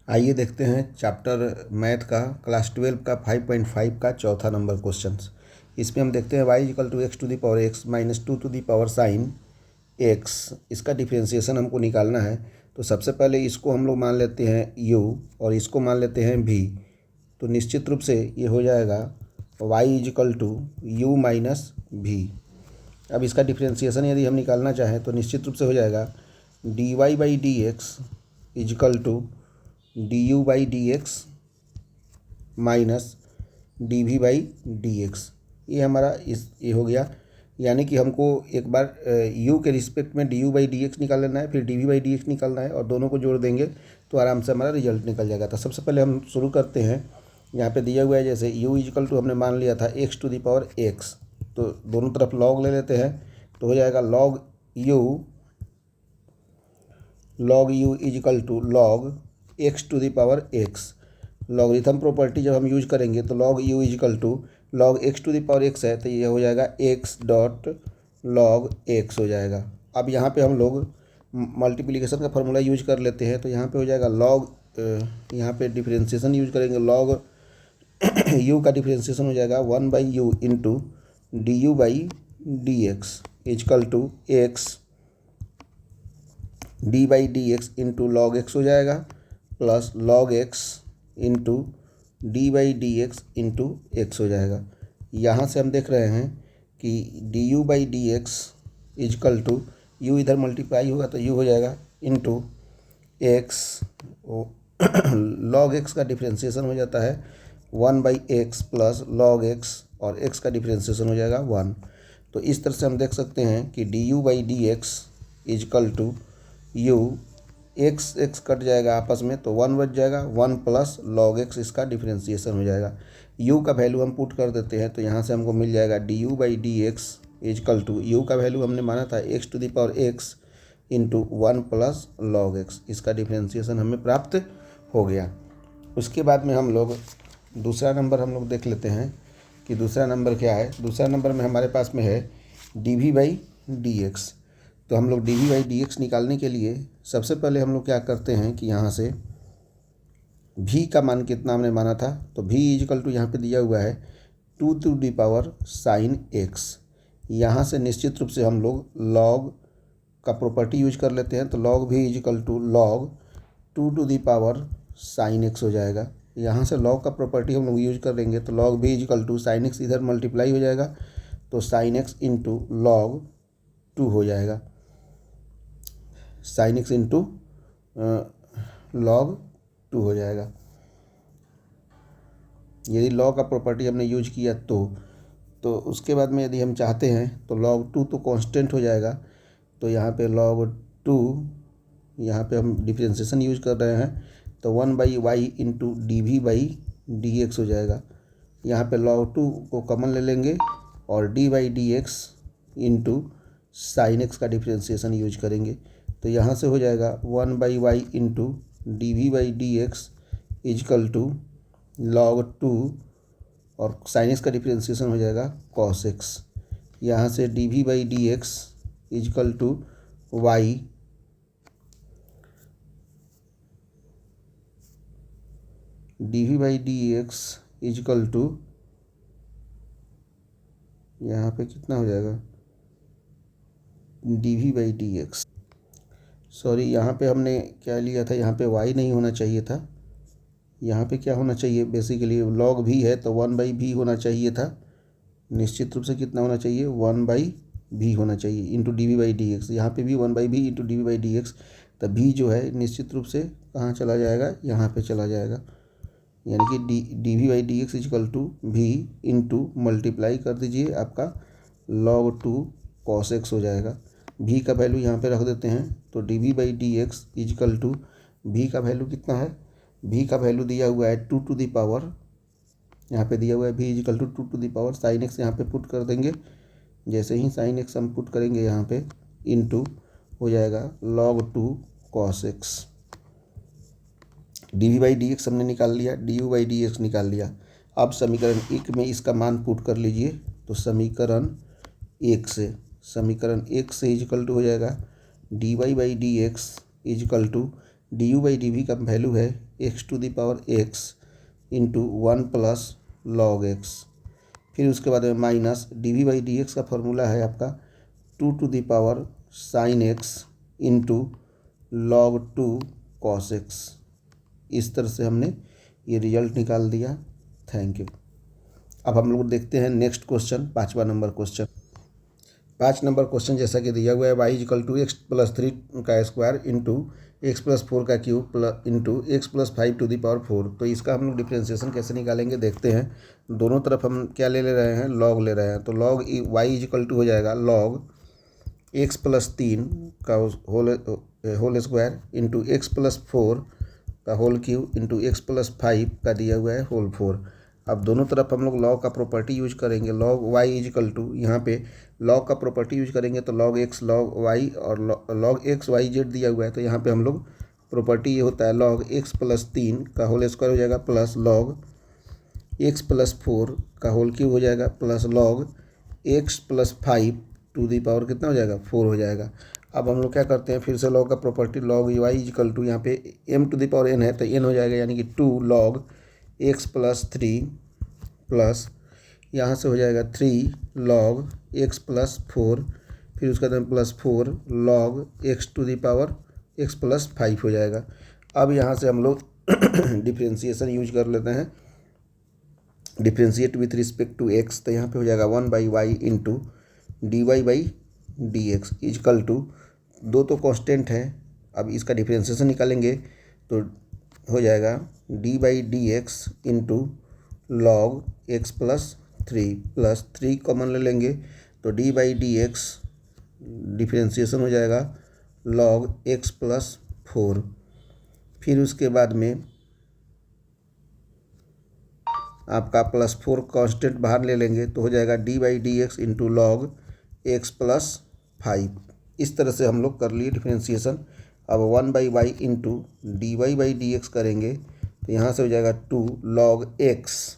आइए देखते हैं चैप्टर मैथ का क्लास 12 का 5.5 का चौथा नंबर क्वेश्चन। इसमें हम देखते हैं y equal to x to the power x minus 2 to the power sine x. इसका डिफ्रेंसिएशन हमको निकालना है। तो सबसे पहले इसको हम लोग मान लेते हैं u और इसको मान लेते हैं v। तो निश्चित रूप से ये हो जाएगा y equal to u minus v। अब इसका डिफ्रेंसिएशन यदि हम निकालना चाहें तो निश्चित रूप से हो जाएगा dy by d x equal to d u by d x minus d v by d x. ये हमारा ये हो गया। यानी कि हमको एक बार u के रिस्पेक्ट में d u by d x निकाल लेना है, फिर d v by d x निकालना है और दोनों को जोड़ देंगे तो आराम से हमारा रिजल्ट निकल जाएगा। तो सबसे पहले हम शुरू करते हैं। यहाँ पे दिया हुआ है जैसे u इजकल टू हमने मान लिया था x to the power x, तो दोनों तरफ लॉग ले लेते हैं तो हो जाएगा log u equal to log x to the power x. Logarithm property जब हम यूज करेंगे तो log u equal to log x to the power x है तो ये हो जाएगा एक्स डॉट लॉग एक्स हो जाएगा। अब यहाँ पे हम लोग मल्टीप्लिकेशन का फॉर्मूला यूज कर लेते हैं तो यहाँ पे हो जाएगा लॉग, यहाँ पे डिफ्रेंसिएशन यूज करेंगे लॉग यू का डिफ्रेंसिएशन हो जाएगा 1 by u into d u by d x equal to x d by d x into log x हो जाएगा plus log x into d by d x into x हो जाएगा। यहाँ से हम देख रहे हैं कि d u by d x equal to u इधर मल्टीप्लाई होगा तो यू हो जाएगा इंटू एक्स। लॉग एक्स का डिफ्रेंसिएशन हो जाता है 1 by x plus log x और एक्स का डिफ्रेंसिएशन हो जाएगा 1। तो इस तरह से हम देख सकते हैं कि d u by d x equal to u x x cut जाएगा आपस में तो 1 बच जाएगा, 1 प्लस लॉग एक्स इसका डिफ्रेंसिएशन हो जाएगा। u का वैल्यू हम पुट कर देते हैं तो यहाँ से हमको मिल जाएगा d u by d x equal to u का वैल्यू हमने माना था x to the power x into 1 plus log x. इसका डिफ्रेंसिएशन हमें प्राप्त हो गया। उसके बाद में हम लोग दूसरा नंबर हम लोग देख लेते हैं कि दूसरा नंबर क्या है। दूसरा नंबर में हमारे पास में है d v by d x. तो हम लोग d v by d x निकालने के लिए सबसे पहले हम लोग क्या करते हैं कि यहाँ से v का मान कितना हमने माना था तो v इजकल टू यहाँ पे दिया हुआ है 2 to the power sine x। यहाँ से निश्चित रूप से हम लोग लॉग का प्रॉपर्टी यूज कर लेते हैं तो log v equal to log 2 to the power sine x हो जाएगा। यहाँ से लॉग का प्रॉपर्टी हम लोग यूज कर लेंगे तो log v equal to sine x इधर मल्टीप्लाई हो जाएगा तो साइन x इंटू लॉग 2 हो जाएगा। साइन एक्स इंटू लॉग 2 हो जाएगा। यदि लॉग का प्रॉपर्टी हमने यूज किया तो उसके बाद में यदि हम चाहते हैं तो log 2 तो कांस्टेंट हो जाएगा तो यहाँ पे log 2 यहाँ पे हम डिफ्रेंसिएशन यूज कर रहे हैं तो 1 by y into d v by d x हो जाएगा। यहाँ पे log 2 को कॉमन ले लेंगे और d by d x into sine x का डिफ्रेंसिएशन यूज करेंगे तो यहाँ से हो जाएगा 1 by y into d v by d x equal to log 2 और साइन एक्स का डिफ्रेंसिएशन हो जाएगा कॉस एक्स। यहाँ से d v by d x equal to y d v by d x equal to यहाँ पे कितना हो जाएगा d v by d x. Sorry, यहाँ पे हमने क्या लिया था, यहाँ पे y नहीं होना चाहिए था। यहाँ पे क्या होना चाहिए, बेसिकली log v है तो 1 बाई v होना चाहिए था। निश्चित रूप से कितना होना चाहिए 1 बाई v होना चाहिए into d v by d x. यहाँ पर भी 1 by v into d v by d x. तो v जो है निश्चित रूप से कहाँ चला जाएगा, यहाँ पे चला जाएगा। यानी कि d v by d x equal to v into multiply कर दीजिए आपका log 2 cos x हो जाएगा। v का वैल्यू यहाँ पे रख देते हैं तो d v by d x equal to v का वैल्यू कितना है, v का वैल्यू दिया हुआ है 2 टू दी पावर, यहाँ पे दिया हुआ है v equal to 2 to the power sine x यहाँ पे पुट कर देंगे। जैसे ही साइन एक्स हम पुट करेंगे यहाँ पे इंटू हो जाएगा log 2 cos x। D v by d x हमने निकाल लिया, d u by d x निकाल लिया। अब समीकरण 1 में इसका मान पुट कर लीजिए तो समीकरण 1 से इजकल टू हो जाएगा d y by d x equal to d u by d v का वैल्यू है x to the power x into 1 plus log x. फिर उसके बाद में minus d v by d x का फॉर्मूला है आपका 2 to the power sine x into log 2 cos x. इस तरह से हमने ये रिजल्ट निकाल दिया। Thank you. अब हम लोग देखते हैं नेक्स्ट क्वेश्चन, 5वां नंबर क्वेश्चन। 5 नंबर क्वेश्चन जैसा कि दिया हुआ है y equal to x plus 3 का स्क्वायर इंटू एक्स प्लस 4 का cube plus into x plus 5 to the power 4। तो इसका हम लोग डिफ्रेंशिएशन कैसे निकालेंगे देखते हैं। दोनों तरफ हम क्या ले रहे हैं, लॉग ले रहे हैं। तो लॉग वाई इक्वल टू हो जाएगा लॉग एक्स प्लस 3 का whole square into x plus 4 का whole cube into x plus 5 का दिया हुआ है होल 4। अब दोनों तरफ हम लोग लॉग का प्रॉपर्टी यूज करेंगे। लॉग वाई इजिकल टू, यहाँ पे लॉग का प्रॉपर्टी यूज करेंगे तो लॉग एक्स लॉग वाई और लॉग एक्स वाई जेड दिया हुआ है। तो यहाँ पे हम लोग प्रॉपर्टी ये होता है लॉग एक्स प्लस 3 का होल स्क्वायर हो जाएगा प्लस लॉग एक्स प्लस 4 का होल क्यूब हो जाएगा plus log x plus 5 to the power कितना हो जाएगा 4 हो जाएगा। अब हम लोग क्या करते हैं, फिर से लॉग का property log y equal to, यहाँ पे m to the power n है तो एन हो जाएगा, यानी कि 2 लॉग एक्स प्लस 3 प्लस यहाँ से हो जाएगा 3 लॉग एक्स प्लस 4, फिर उसका बाद plus 4 log x to the power x plus 5 हो जाएगा। अब यहाँ से हम लोग डिफ्रेंशिएशन यूज कर लेते हैं, differentiate with respect to x. तो यहाँ पे हो जाएगा 1 by y into d y by d x equal to, दो तो कांस्टेंट है। अब इसका डिफ्रेंशिएशन निकालेंगे तो हो जाएगा d by d x into log x plus 3 common ले लेंगे तो D by d x differentiation हो जाएगा लॉग एक्स प्लस 4। फिर उसके बाद में आपका प्लस 4 कांस्टेंट बाहर ले लेंगे तो हो जाएगा d by d x into log x plus 5। इस तरह से हम लोग कर लिए डिफ्रेंशिएशन। अब 1 by y into d y by d x करेंगे तो यहाँ से हो जाएगा 2 लॉग एक्स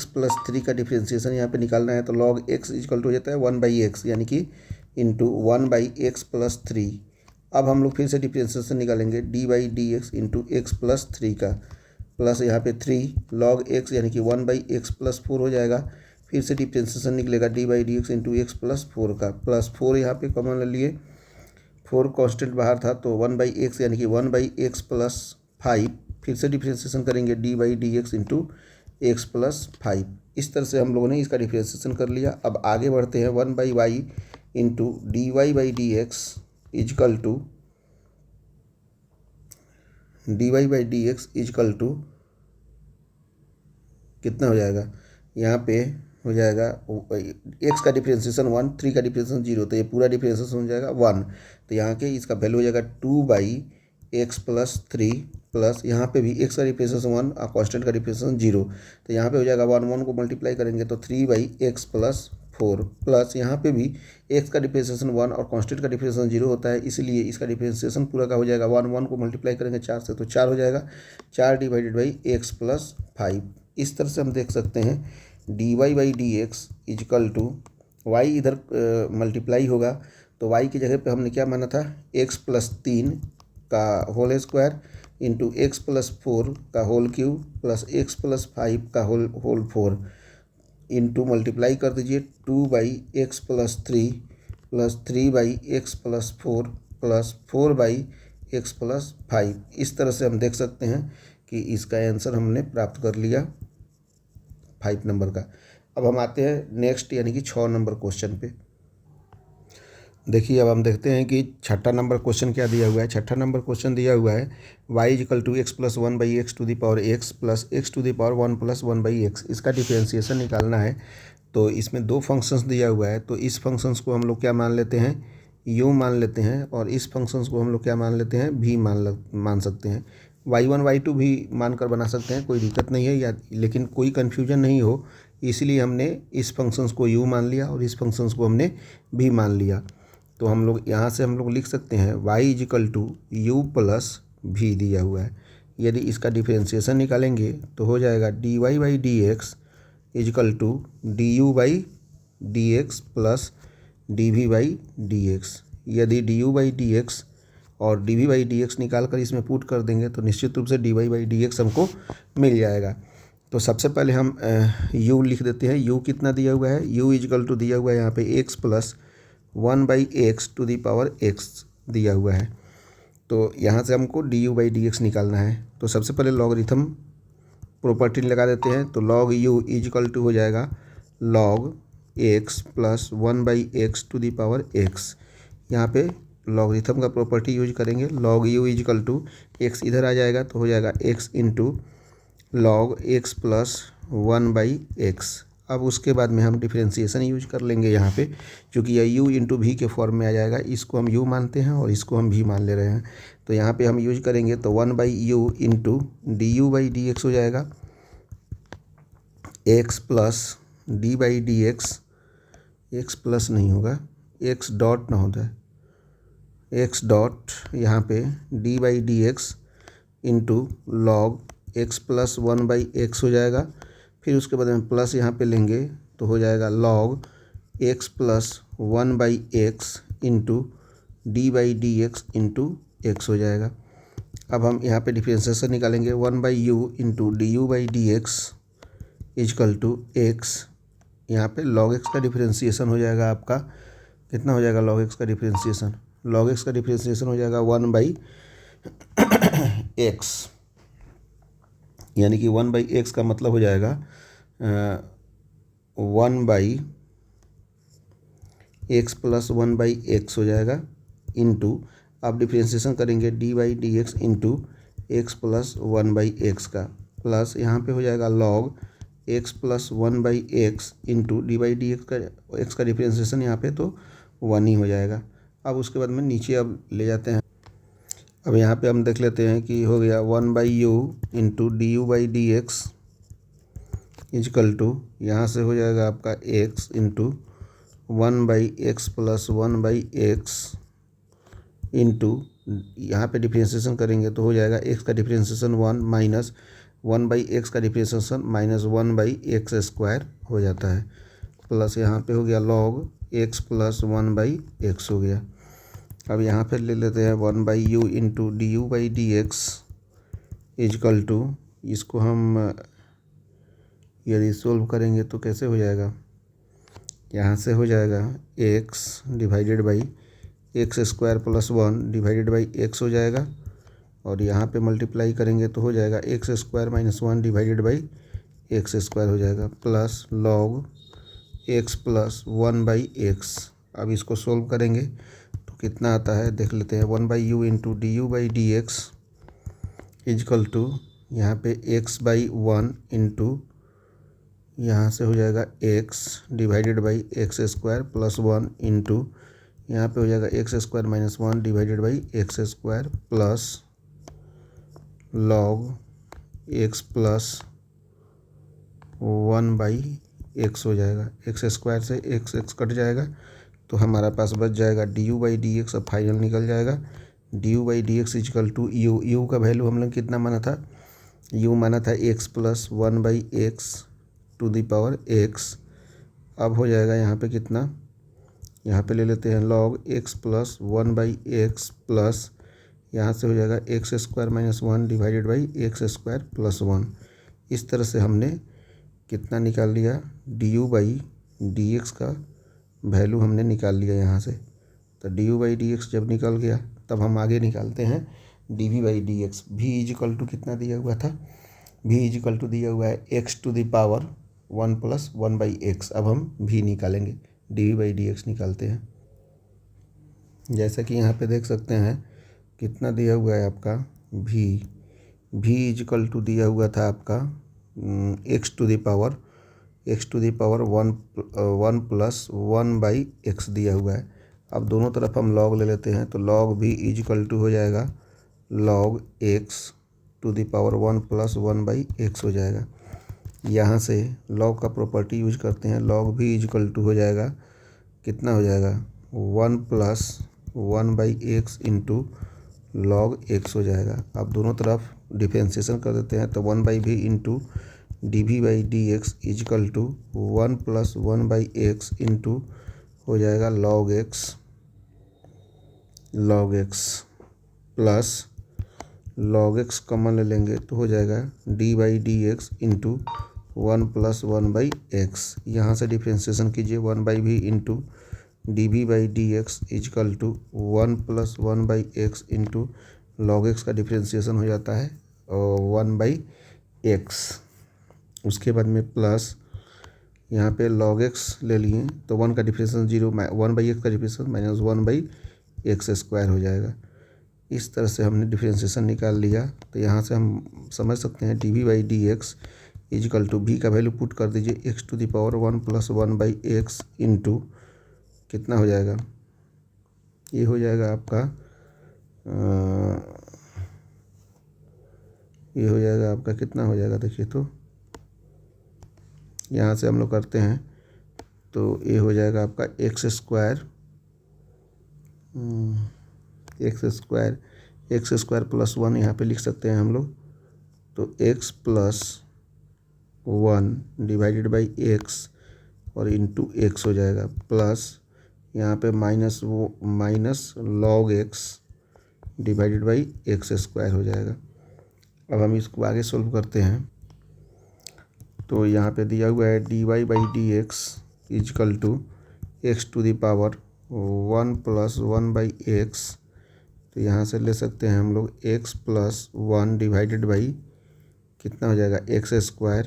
प्लस 3 का डिफ्रेंशिएशन यहाँ पे निकालना है तो लॉग एक्स इक्वल टू हो जाता है 1 बाई एक्स, यानी कि इंटू 1 बाई एक्स प्लस 3। अब हम लोग फिर से डिफ्रेंशिएशन निकालेंगे D by d x into x plus 3 का, प्लस यहाँ पे 3 लॉग एक्स यानी कि 1 बाई एक्स प्लस 4 हो जाएगा। फिर से डिफ्रेंशिएशन निकलेगा D by d x into x plus 4 का, प्लस 4 यहाँ पे कॉमन ले लिए, 4 कांस्टेंट बाहर था तो 1 बाई एक्स यानी कि 1 बाई एक्स प्लस 5। फिर से डिफ्रेंशिएशन करेंगे D by d x into x plus 5। इस तरह से हम लोगों ने इसका डिफ्रेंशिएशन कर लिया। अब आगे बढ़ते हैं 1 by y into d y by d x equal to d y by d x equal to कितना हो जाएगा, यहाँ पे हो जाएगा एक्स का डिफ्रेंशिएशन 1, 3 का डिफ्रेंशिएशन 0, तो ये पूरा डिफ्रेंशिएशन हो जाएगा 1। तो यहाँ के इसका वैल्यू हो जाएगा 2 बाई एक्स प्लस 3 प्लस यहाँ पे भी एक्स का डिफ्रेंशिएशन 1 और कॉन्स्टेंट का डिफ्रेंशिएशन 0, तो यहाँ पे हो जाएगा 1 को मल्टीप्लाई करेंगे तो 3 बाई एक्स प्लस 4 प्लस यहाँ पे भी एक्स का डिफ्रेंशिएशन 1 और कांस्टेंट का डिफ्रेंशिएशन 0 होता है, इसलिए इसका डिफ्रेंशिएशन पूरा का हो जाएगा 1 को मल्टीप्लाई करेंगे 4 से तो 4 हो जाएगा, 4 डिवाइडेड बाई एक्स प्लस 5। इस तरह से हम देख सकते हैं d y by d x equal to y इधर मल्टीप्लाई होगा तो वाई की जगह पे हमने क्या माना था एक्स प्लस 3 का whole square into x plus 4 का whole cube plus x plus 5 का होल 4 इंटू मल्टीप्लाई कर दीजिए 2 by x plus 3 plus 3 by x plus 4 plus 4 by x plus 5। इस तरह से हम देख सकते हैं कि इसका आंसर हमने प्राप्त कर लिया 5 नंबर का। अब हम आते हैं नेक्स्ट यानी कि 6 नंबर क्वेश्चन पे। देखिए अब हम देखते हैं कि 6ठा नंबर क्वेश्चन क्या दिया हुआ है। 6ठा नंबर क्वेश्चन दिया हुआ है y equal to x plus 1 by x to the power x plus x to the power 1 plus 1 by x. इसका डिफ्रेंशिएशन निकालना है। तो इसमें दो फंक्शंस दिया हुआ है तो इस फंक्शंस को हम लोग क्या मान लेते हैं, यू मान लेते हैं, और इस फंक्शंस को हम लोग क्या मान लेते हैं, भी मान सकते हैं। y1 y2 भी मानकर बना सकते हैं, कोई दिक्कत नहीं है, या लेकिन कोई कन्फ्यूजन नहीं हो इसलिए हमने इस फंक्शंस को u मान लिया और इस फंक्शंस को हमने भी मान लिया। तो हम लोग यहाँ से हम लोग लिख सकते हैं y equal to u plus v दिया हुआ है। यदि इसका डिफ्रेंशिएशन निकालेंगे तो हो जाएगा d y by d x equal to d u by d x plus d v by d x. यदि d u by d x और d v by d x निकाल कर इसमें पुट कर देंगे तो निश्चित रूप से d y by d x हमको मिल जाएगा। तो सबसे पहले हम u लिख देते हैं। u कितना दिया हुआ है, u इजकल टू दिया हुआ है यहाँ पे x plus 1/x to the power x दिया हुआ है। तो यहाँ से हमको d u by d x निकालना है। तो सबसे पहले लॉगरिथम प्रॉपर्टी लगा देते हैं। तो log u इजकल टू हो जाएगा log x plus 1/x to the power x। यहाँ पे लॉगरिथम का प्रॉपर्टी यूज करेंगे। log u equal to x इधर आ जाएगा तो हो जाएगा x into log x plus 1/x। अब उसके बाद में हम डिफरेंशिएशन यूज कर लेंगे यहाँ पे, क्योंकि यह u इंटू वी के फॉर्म में आ जाएगा। इसको हम u मानते हैं और इसको हम v मान ले रहे हैं। तो यहाँ पे हम यूज करेंगे तो 1/u into d u by d x हो जाएगा x plus D by d x, x plus नहीं होगा, x डॉट ना होता है, x डॉट यहाँ पे D by d x into log x plus 1/x हो जाएगा। फिर उसके बाद में प्लस यहाँ पे लेंगे तो हो जाएगा log x plus 1/x into d by d x into x हो जाएगा। अब हम यहाँ पे डिफरेंशिएशन निकालेंगे 1/u into d u by d x equal to x. यहाँ पे log x का डिफरेंशिएशन हो जाएगा आपका, कितना हो जाएगा log x का डिफरेंशिएशन, log x का डिफरेंशिएशन हो जाएगा 1/x, यानी कि 1/x का मतलब हो जाएगा 1/x प्लस 1/x हो जाएगा इंटू, आप डिफरेंशिएशन करेंगे D by d x into x plus 1/x का, प्लस यहाँ पे हो जाएगा log x plus 1/x into d by d x का डिफरेंशिएशन यहाँ पे तो 1 ही हो जाएगा। अब उसके बाद में नीचे अब ले जाते हैं। अब यहाँ पे हम देख लेते हैं कि हो गया 1/u into d u by d x equal to, यहाँ से हो जाएगा आपका x into 1/x plus 1/x into, यहाँ पे डिफरेंशिएशन करेंगे तो हो जाएगा x का डिफरेंशिएशन 1 माइनस 1/x का डिफरेंशिएशन माइनस 1/x स्क्वायर हो जाता है, प्लस यहाँ पे हो गया log x प्लस 1/x हो गया। अब यहाँ पे ले लेते हैं 1/u into d u by d x equal to, इसको हम यदि सोल्व करेंगे तो कैसे हो जाएगा, यहाँ से हो जाएगा x divided by x square plus 1 divided by x हो जाएगा, और यहाँ पे मल्टीप्लाई करेंगे तो हो जाएगा x square minus 1 divided by x square हो जाएगा, plus log x plus 1/x। अब इसको सोल्व करेंगे तो कितना आता है देख लेते हैं। 1/u into d u by d x equal to, यहाँ पे x/1 इंटू, यहाँ से हो जाएगा x divided by x square plus 1 into, यहाँ पे हो जाएगा x square minus 1 divided by x square plus log x plus 1/x हो जाएगा। एक्स स्क्वायर से x कट जाएगा तो हमारा पास बच जाएगा d u by d x. अब फाइनल निकल जाएगा d u by d x equal to u का वैल्यू हम लोग कितना माना था, u माना था x plus 1/x to the power x। अब हो जाएगा यहाँ पे कितना, यहाँ पे ले लेते हैं log x plus 1/x plus, यहाँ से हो जाएगा x square minus 1 divided by x square plus 1। इस तरह से हमने कितना निकाल लिया, d u by d x का वैल्यू हमने निकाल लिया यहाँ से। तो d u by d x जब निकल गया तब हम आगे निकालते हैं d v by d x. V equal to कितना दिया हुआ था, भी इजिकल टू दिया हुआ है x to the power 1 plus 1/x। अब हम भी निकालेंगे, d v by d x निकालते हैं। जैसा कि यहाँ पे देख सकते हैं कितना दिया हुआ है आपका, भी इजिकल टू दिया हुआ था आपका x to the power 1 plus 1/x दिया हुआ है। अब दोनों तरफ हम log ले लेते हैं तो log भी इजिकल टू हो जाएगा log x to the power 1 plus 1/x हो जाएगा। यहाँ से log का प्रॉपर्टी यूज करते हैं, log भी इजिकल टू हो जाएगा, कितना हो जाएगा 1 plus 1/x into log x हो जाएगा। अब दोनों तरफ डिफरेंशिएशन कर देते हैं तो 1/v into d v by d x equal to 1 plus 1/x into हो जाएगा log x। Plus log x common ले लेंगे तो हो जाएगा d by d x into 1 plus 1/x। यहाँ से डिफ्रेंसिएशन कीजिए 1/v into d v by d x equal to 1 plus 1/x into log x का डिफ्रेंसिएशन हो जाता है 1/x। उसके बाद में प्लस यहाँ पे log x ले लिए तो 1 का डिफ्रेंसिएशन 0, 1/x का डिफ्रेंसिएशन माइनस 1/x² हो जाएगा। इस तरह से हमने डिफ्रेंसिएशन निकाल लिया। तो यहाँ से हम समझ सकते हैं d v by d x equal to v का वैल्यू पुट कर दीजिए x to the power 1 plus 1/x into कितना हो जाएगा, ये हो जाएगा आपका ये हो जाएगा आपका कितना हो जाएगा देखिए, तो यहाँ से हम लोग करते हैं तो ये हो जाएगा आपका x² प्लस 1 यहाँ पे लिख सकते हैं हम लोग। तो x plus 1 divided by x और इंटू x हो जाएगा, प्लस यहाँ पे minus log x divided by x² हो जाएगा। अब हम इसको आगे सोल्व करते हैं तो यहाँ पे दिया हुआ है d y by d x equal to x to the power 1 plus 1/x। तो यहाँ से ले सकते हैं हम लोग x प्लस 1 डिवाइडेड बाई कितना हो जाएगा x²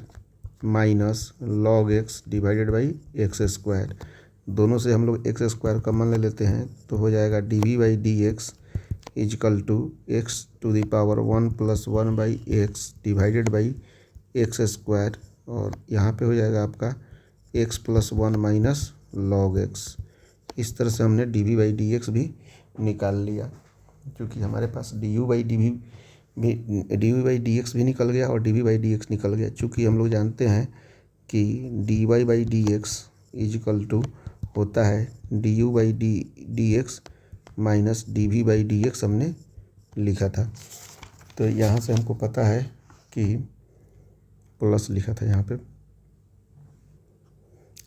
minus log x divided by x²। दोनों से हम लोग x² कॉमन ले लेते हैं तो हो जाएगा d v by d x equal to x to the power 1 plus 1/x divided by x²। और यहाँ पे हो जाएगा आपका x plus 1 minus log x। इस तरह से हमने d v by d x भी निकाल लिया, क्योंकि हमारे पास d u by d by d x भी निकल गया और d v by d x निकल गया। चूँकि हम लोग जानते हैं कि d y by d x equal to होता है d u by d x minus d v by d x हमने लिखा था। तो यहाँ से हमको पता है कि प्लस लिखा था यहाँ पे।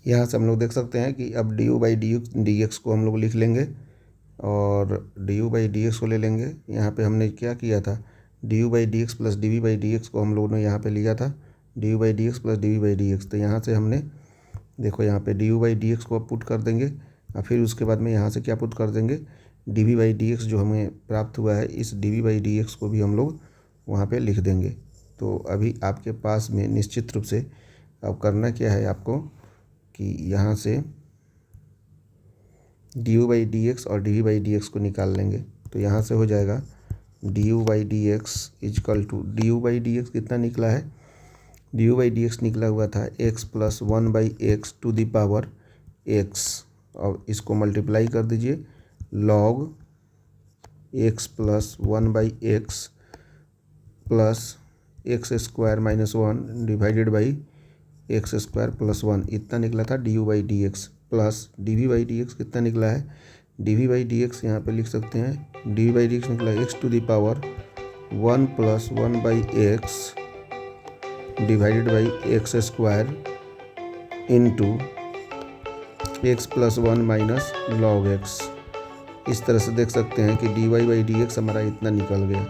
यहाँ से हम लोग देख सकते हैं कि अब d u by d x को हम लोग लिख लेंगे और d u by d x को ले लेंगे। यहाँ पे हमने क्या किया था, d u by d x plus d v by d x को हम लोगों ने यहाँ पे लिया था d u by d x plus d v by d x. तो यहाँ से हमने देखो यहाँ पे d u by d x को पुट कर देंगे और फिर उसके बाद में यहाँ से क्या पुट कर देंगे, d v by d x जो हमें प्राप्त हुआ है इस d v by d x को भी हम लोग वहाँ पे लिख देंगे। तो अभी आपके पास में निश्चित रूप से अब करना क्या है आपको कि यहाँ से d u by d x और d v by d x को निकाल लेंगे। तो यहाँ से हो जाएगा d u by d x equal to d u by d x कितना निकला है, d u by d x निकला हुआ था x plus 1/x to the power x। और इसको मल्टीप्लाई कर दीजिए log x plus 1/x plus x² minus 1 divided by x² plus 1 इतना निकला था d u by d x, plus d v by d x कितना निकला है, d v by d x यहाँ पे लिख सकते हैं d v by d x निकला है x to the power 1 plus 1/x divided by x² into x plus 1 minus log x। इस तरह से देख सकते हैं कि d y by d x हमारा इतना निकल गया।